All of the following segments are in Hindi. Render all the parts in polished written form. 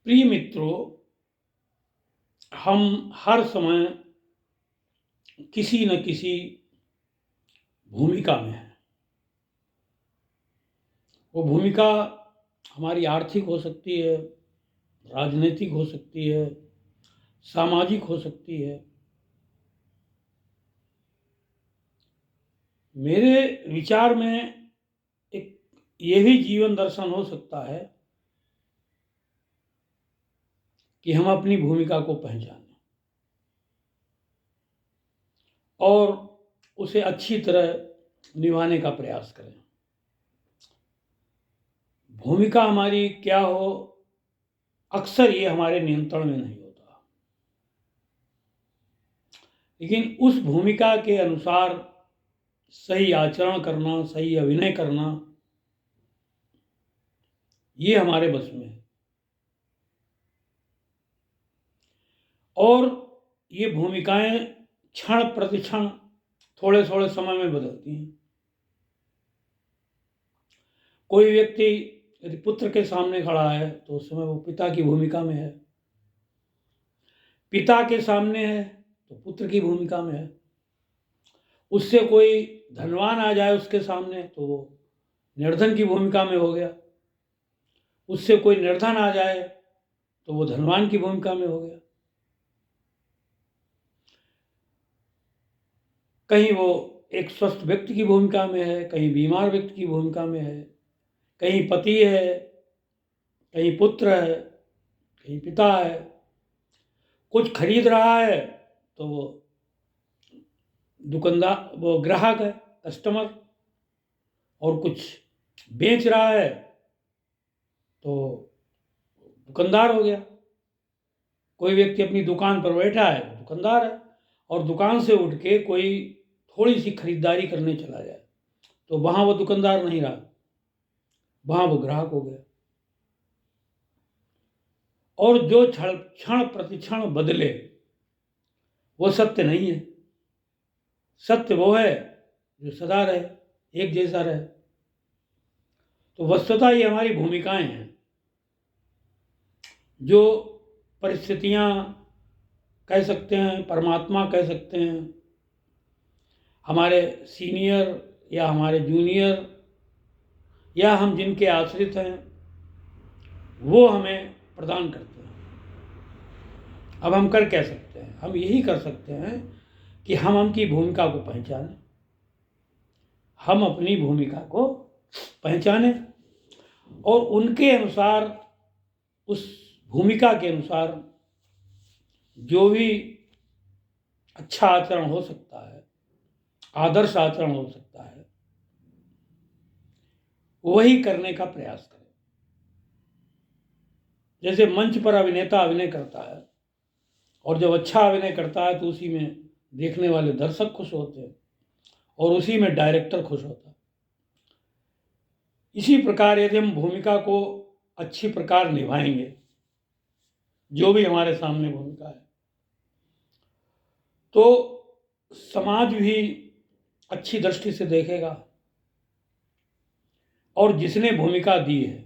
प्रिय मित्रों, हम हर समय किसी न किसी भूमिका में हैं। वो भूमिका हमारी आर्थिक हो सकती है, राजनीतिक हो सकती है, सामाजिक हो सकती है। मेरे विचार में एक ये भी जीवन दर्शन हो सकता है कि हम अपनी भूमिका को पहचानें और उसे अच्छी तरह निभाने का प्रयास करें। भूमिका हमारी क्या हो, अक्सर ये हमारे नियंत्रण में नहीं होता, लेकिन उस भूमिका के अनुसार सही आचरण करना, सही अभिनय करना, ये हमारे बस में है। और ये भूमिकाएं क्षण प्रतिक्षण थोड़े थोड़े समय में बदलती हैं। कोई व्यक्ति यदि पुत्र के सामने खड़ा है तो उस समय वो पिता की भूमिका में है, पिता के सामने है तो पुत्र की भूमिका में है। उससे कोई धनवान आ जाए उसके सामने तो वो निर्धन की भूमिका में हो गया, उससे कोई निर्धन आ जाए तो वो धनवान की भूमिका में हो गया। कहीं वो एक स्वस्थ व्यक्ति की भूमिका में है, कहीं बीमार व्यक्ति की भूमिका में है, कहीं पति है, कहीं पुत्र है, कहीं पिता है। कुछ खरीद रहा है तो वो दुकानदार, वो ग्राहक है, कस्टमर। और कुछ बेच रहा है तो दुकानदार हो गया। कोई व्यक्ति अपनी दुकान पर बैठा है तो दुकानदार है, और दुकान से उठ के कोई थोड़ी सी खरीदारी करने चला जाए तो वहाँ वो दुकानदार नहीं रहा, वहाँ वो ग्राहक हो गया। और जो क्षण प्रतिक्षण बदले वो सत्य नहीं है। सत्य वो है जो सदा रहे, एक जैसा रहे। तो वस्तुतः ये हमारी भूमिकाएं हैं, जो परिस्थितियां कह सकते हैं, परमात्मा कह सकते हैं, हमारे सीनियर या हमारे जूनियर या हम जिनके आश्रित हैं, वो हमें प्रदान करते हैं। अब हम कर क्या सकते हैं? हम यही कर सकते हैं कि हम उनकी भूमिका को पहचानें, हम अपनी भूमिका को पहचानें और उनके अनुसार, उस भूमिका के अनुसार जो भी अच्छा आचरण हो सकता है, आदर्श आचरण हो सकता है, वही करने का प्रयास करें। जैसे मंच पर अभिनेता अभिनय करता है और जब अच्छा अभिनय करता है तो उसी में देखने वाले दर्शक खुश होते हैं और उसी में डायरेक्टर खुश होता है। इसी प्रकार यदि हम भूमिका को अच्छी प्रकार निभाएंगे, जो भी हमारे सामने भूमिका है, तो समाज भी अच्छी दृष्टि से देखेगा और जिसने भूमिका दी है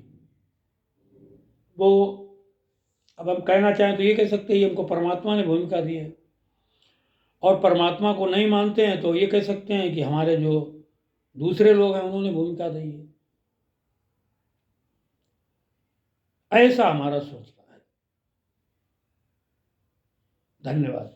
वो, अब हम कहना चाहें तो ये कह सकते हैं हमको परमात्मा ने भूमिका दी है, और परमात्मा को नहीं मानते हैं तो ये कह सकते हैं कि हमारे जो दूसरे लोग हैं उन्होंने भूमिका दी है। ऐसा हमारा सोचना है। धन्यवाद।